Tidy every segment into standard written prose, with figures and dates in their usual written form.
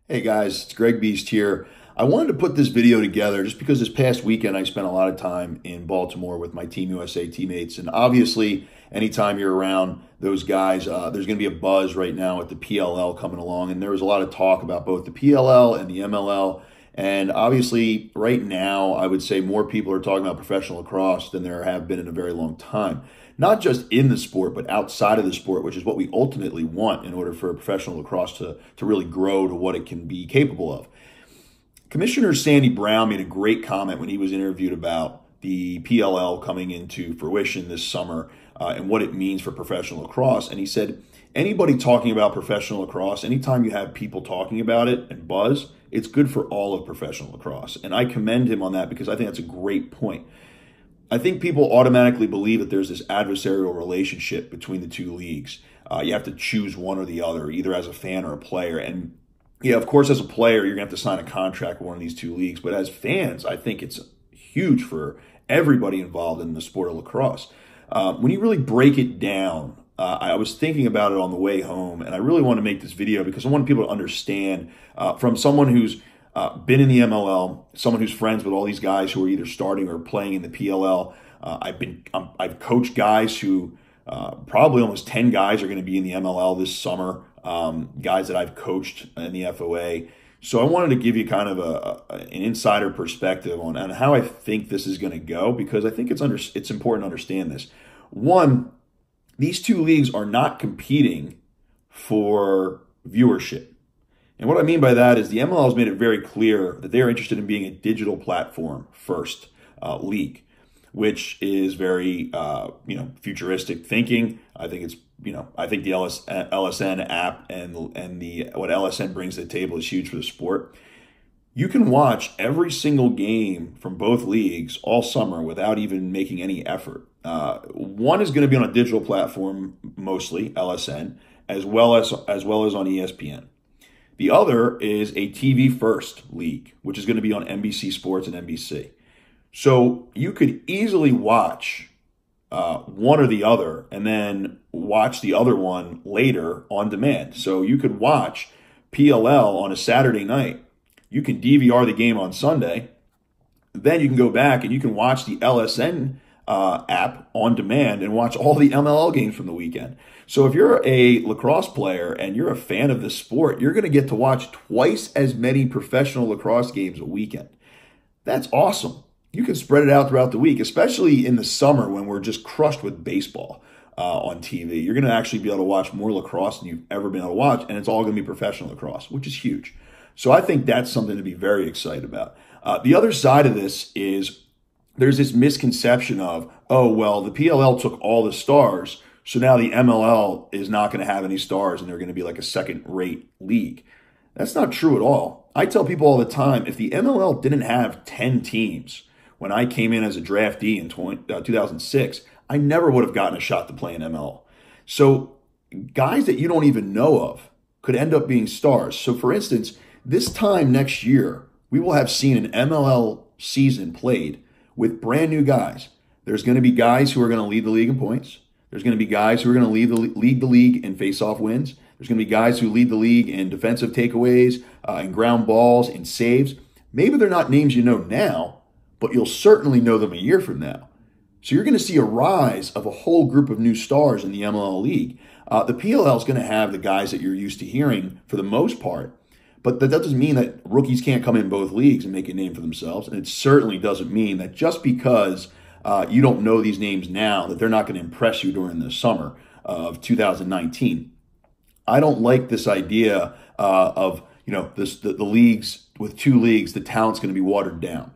Hey guys, it's Greg Beast here. I wanted to put this video together just because this past weekend I spent a lot of time in Baltimore with my Team USA teammates. And obviously, anytime you're around those guys, there's going to be a buzz right now with the PLL coming along. And there was a lot of talk about both the PLL and the MLL. And obviously, right now, I would say more people are talking about professional lacrosse than there have been in a very long time. Not just in the sport, but outside of the sport, which is what we ultimately want in order for professional lacrosse to really grow to what it can be capable of. Commissioner Sandy Brown made a great comment when he was interviewed about the PLL coming into fruition this summer and what it means for professional lacrosse. And he said, anybody talking about professional lacrosse, anytime you have people talking about it and buzz, it's good for all of professional lacrosse. And I commend him on that because I think that's a great point. I think people automatically believe that there's this adversarial relationship between the two leagues. You have to choose one or the other, either as a fan or a player. And yeah, of course, as a player, you're going to have to sign a contract with one of these two leagues. But as fans, I think it's huge for everybody involved in the sport of lacrosse. When you really break it down, I was thinking about it on the way home, and I really want to make this video because I want people to understand from someone who's been in the MLL, someone who's friends with all these guys who are either starting or playing in the PLL. I've coached guys who probably almost 10 guys are going to be in the MLL this summer. Guys that I've coached in the FOA. So I wanted to give you kind of an insider perspective on how I think this is going to go because I think it's important to understand this. One, these two leagues are not competing for viewership. And what I mean by that is the MLL has made it very clear that they are interested in being a digital platform first league, which is very futuristic thinking. I think it's I think the LSN app and what LSN brings to the table is huge for the sport. You can watch every single game from both leagues all summer without even making any effort. One is going to be on a digital platform, mostly LSN, as well as on ESPN. The other is a TV-first league, which is going to be on NBC Sports and NBC. So you could easily watch one or the other and then watch the other one later on demand. So you could watch PLL on a Saturday night. You can DVR the game on Sunday. Then you can go back and you can watch the LSN app on demand and watch all the MLL games from the weekend. So if you're a lacrosse player and you're a fan of this sport, you're going to get to watch twice as many professional lacrosse games a weekend. That's awesome. You can spread it out throughout the week, especially in the summer when we're just crushed with baseball on TV. You're going to actually be able to watch more lacrosse than you've ever been able to watch, and it's all going to be professional lacrosse, which is huge. So I think that's something to be very excited about. The other side of this is there's this misconception of, oh, well, the PLL took all the stars, so now the MLL is not going to have any stars and they're going to be like a second-rate league. That's not true at all. I tell people all the time, if the MLL didn't have 10 teams when I came in as a draftee in 2006, I never would have gotten a shot to play in MLL. So guys that you don't even know of could end up being stars. So for instance, this time next year, we will have seen an MLL season played with brand new guys. There's going to be guys who are going to lead the league in points. There's going to be guys who are going to lead the league in face-off wins. There's going to be guys who lead the league in defensive takeaways, in ground balls, in saves. Maybe they're not names you know now, but you'll certainly know them a year from now. So you're going to see a rise of a whole group of new stars in the MLL league. The PLL is going to have the guys that you're used to hearing for the most part, but that doesn't mean that rookies can't come in both leagues and make a name for themselves. And it certainly doesn't mean that just because you don't know these names now, that they're not going to impress you during the summer of 2019. I don't like this idea of the leagues with two leagues, the talent's going to be watered down.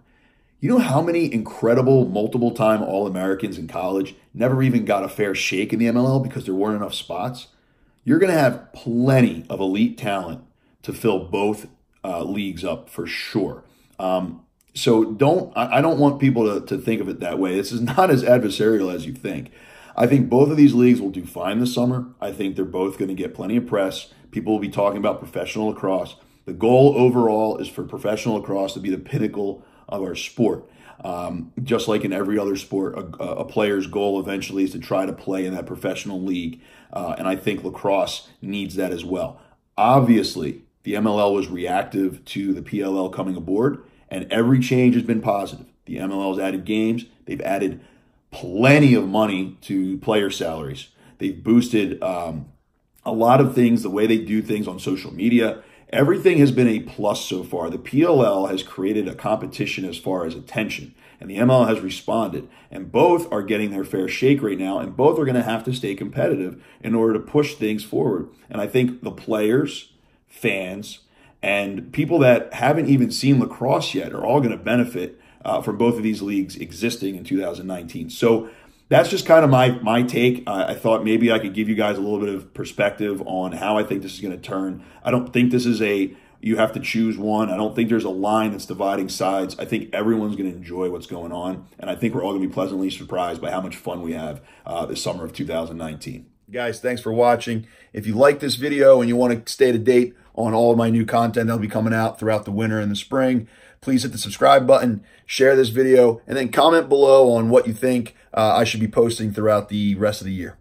You know how many incredible multiple-time All-Americans in college never even got a fair shake in the MLL because there weren't enough spots? You're going to have plenty of elite talent to fill both leagues up for sure. So I don't want people to think of it that way. This is not as adversarial as you think. I think both of these leagues will do fine this summer. I think they're both going to get plenty of press. People will be talking about professional lacrosse. The goal overall is for professional lacrosse to be the pinnacle of our sport. Just like in every other sport, a player's goal eventually is to try to play in that professional league. And I think lacrosse needs that as well. Obviously, The MLL was reactive to the PLL coming aboard, and every change has been positive. The MLL has added games. They've added plenty of money to player salaries. They've boosted a lot of things, the way they do things on social media. Everything has been a plus so far. The PLL has created a competition as far as attention, and the MLL has responded. And both are getting their fair shake right now, and both are going to have to stay competitive in order to push things forward. And I think the players, fans, and people that haven't even seen lacrosse yet are all going to benefit from both of these leagues existing in 2019. So that's just kind of my take. I thought maybe I could give you guys a little bit of perspective on how I think this is going to turn. I don't think this is you have to choose one. I don't think there's a line that's dividing sides. I think everyone's going to enjoy what's going on, and I think we're all going to be pleasantly surprised by how much fun we have this summer of 2019. Guys, thanks for watching. If you like this video and you want to stay to date on all of my new content that'll be coming out throughout the winter and the spring, please hit the subscribe button, share this video, and then comment below on what you think I should be posting throughout the rest of the year.